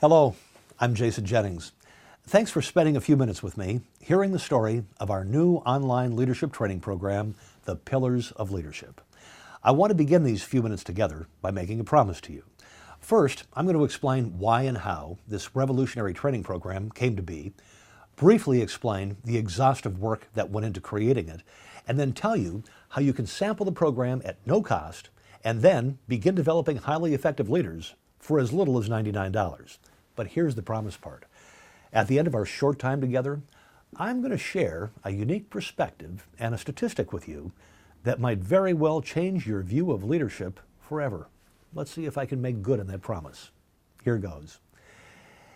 Hello, I'm Jason Jennings. Thanks for spending a few minutes with me, hearing the story of our new online leadership training program, The Pillars of Leadership. I want to begin these few minutes together by making a promise to you. First, I'm going to explain why and how this revolutionary training program came to be, briefly explain the exhaustive work that went into creating it, and then tell you how you can sample the program at no cost and then begin developing highly effective leaders for as little as $99. But here's the promise part. At the end of our short time together, I'm going to share a unique perspective and a statistic with you that might very well change your view of leadership forever. Let's see if I can make good on that promise. Here goes.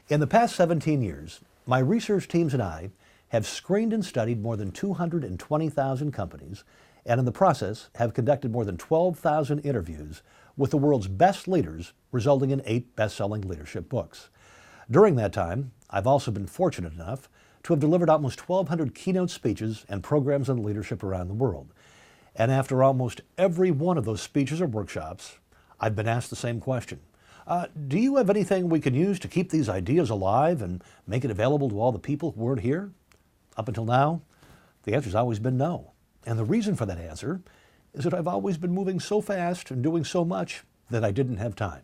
In the past 17 years, my research teams and I have screened and studied more than 220,000 companies, and in the process have conducted more than 12,000 interviews with the world's best leaders, resulting in 8 best-selling leadership books. During that time, I've also been fortunate enough to have delivered almost 1,200 keynote speeches and programs on leadership around the world. And after almost every one of those speeches or workshops, I've been asked the same question. Do you have anything we can use to keep these ideas alive and make it available to all the people who weren't here? Up until now, the answer's always been no. And the reason for that answer is that I've always been moving so fast and doing so much that I didn't have time.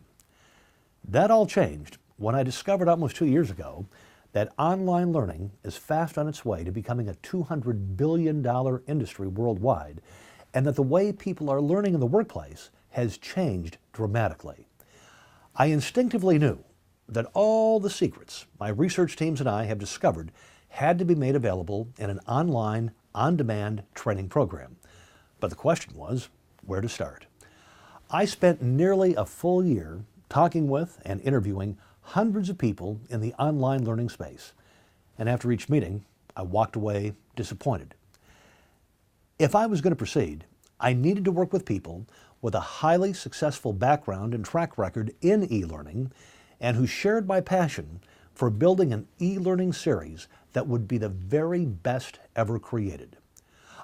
That all changed when I discovered almost 2 years ago that online learning is fast on its way to becoming a $200 billion industry worldwide, and that the way people are learning in the workplace has changed dramatically. I instinctively knew that all the secrets my research teams and I have discovered had to be made available in an online, on-demand training program. But the question was, where to start? I spent nearly a full year talking with and interviewing hundreds of people in the online learning space. And after each meeting, I walked away disappointed. If I was going to proceed, I needed to work with people with a highly successful background and track record in e-learning and who shared my passion for building an e-learning series that would be the very best ever created.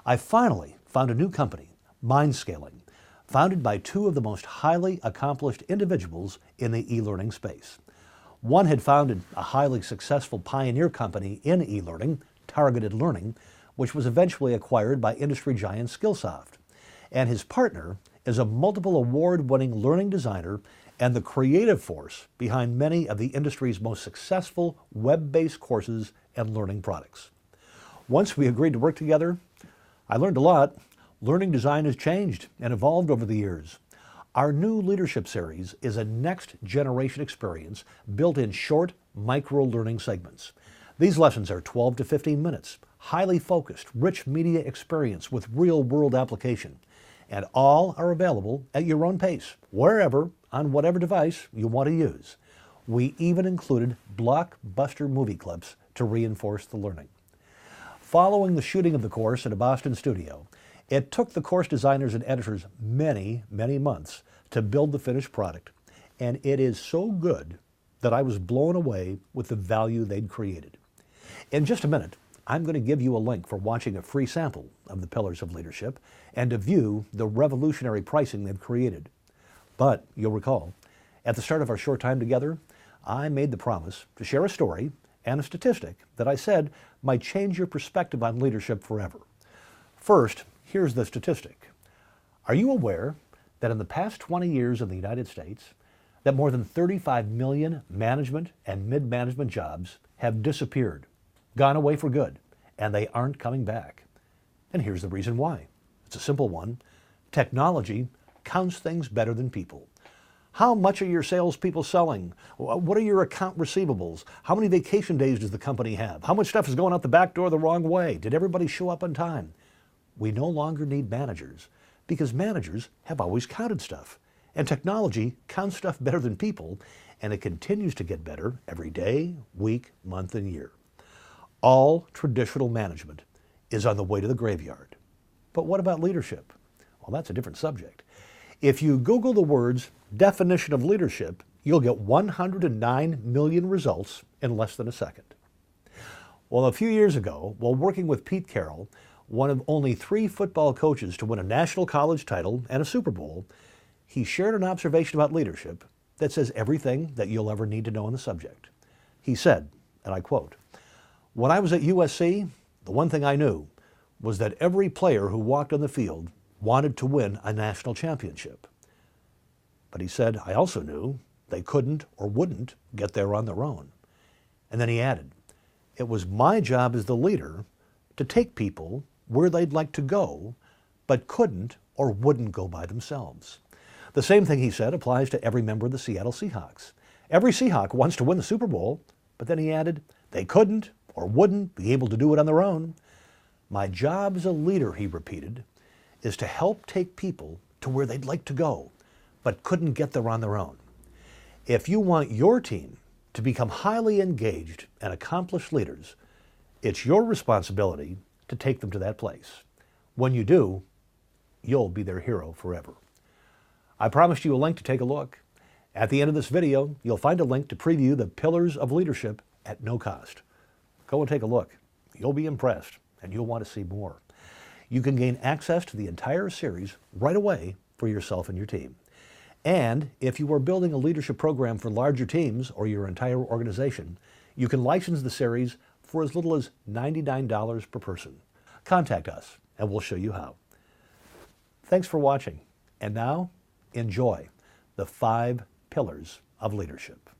I finally found a new company, MindScaling, founded by 2 of the most highly accomplished individuals in the e-learning space. One had founded a highly successful pioneer company in e-learning, Targeted Learning, which was eventually acquired by industry giant Skillsoft. And his partner is a multiple award-winning learning designer and the creative force behind many of the industry's most successful web-based courses and learning products. Once we agreed to work together, I learned a lot. Learning design has changed and evolved over the years. Our new leadership series is a next-generation experience built in short, micro-learning segments. These lessons are 12 to 15 minutes, highly focused, rich media experience with real-world application. And all are available at your own pace, wherever, on whatever device you want to use. We even included blockbuster movie clips to reinforce the learning. Following the shooting of the course at a Boston studio, it took the course designers and editors many, many months to build the finished product, and it is so good that I was blown away with the value they'd created. In just a minute, I'm going to give you a link for watching a free sample of the Pillars of Leadership and to view the revolutionary pricing they've created. But you'll recall, at the start of our short time together, I made the promise to share a story and a statistic that I said might change your perspective on leadership forever. First, here's the statistic. Are you aware that in the past 20 years in the United States, that more than 35 million management and mid-management jobs have disappeared, gone away for good, and they aren't coming back? And here's the reason why. It's a simple one. Technology counts things better than people. How much are your salespeople selling? What are your account receivables? How many vacation days does the company have? How much stuff is going out the back door the wrong way? Did everybody show up on time? We no longer need managers because managers have always counted stuff. And technology counts stuff better than people, and it continues to get better every day, week, month, and year. All traditional management is on the way to the graveyard. But what about leadership? Well, that's a different subject. If you Google the words definition of leadership, you'll get 109 million results in less than a second. Well, a few years ago, while working with Pete Carroll, one of only 3 football coaches to win a national college title and a Super Bowl, he shared an observation about leadership that says everything that you'll ever need to know on the subject. He said, and I quote, "When I was at USC, the one thing I knew was that every player who walked on the field wanted to win a national championship. But," he said, "I also knew they couldn't or wouldn't get there on their own." And then he added, "It was my job as the leader to take people where they'd like to go, but couldn't or wouldn't go by themselves." The same thing, he said, applies to every member of the Seattle Seahawks. Every Seahawk wants to win the Super Bowl, but then he added, they couldn't or wouldn't be able to do it on their own. "My job as a leader," he repeated, "is to help take people to where they'd like to go, but couldn't get there on their own." If you want your team to become highly engaged and accomplished leaders, it's your responsibility to take them to that place. When you do, you'll be their hero forever. I promised you a link to take a look. At the end of this video, you'll find a link to preview the Pillars of Leadership at no cost. Go and take a look. You'll be impressed, and you'll want to see more. You can gain access to the entire series right away for yourself and your team. And if you are building a leadership program for larger teams or your entire organization, you can license the series for as little as $99 per person. Contact us, and we'll show you how. Thanks for watching. And now, enjoy the 5 Pillars of Leadership.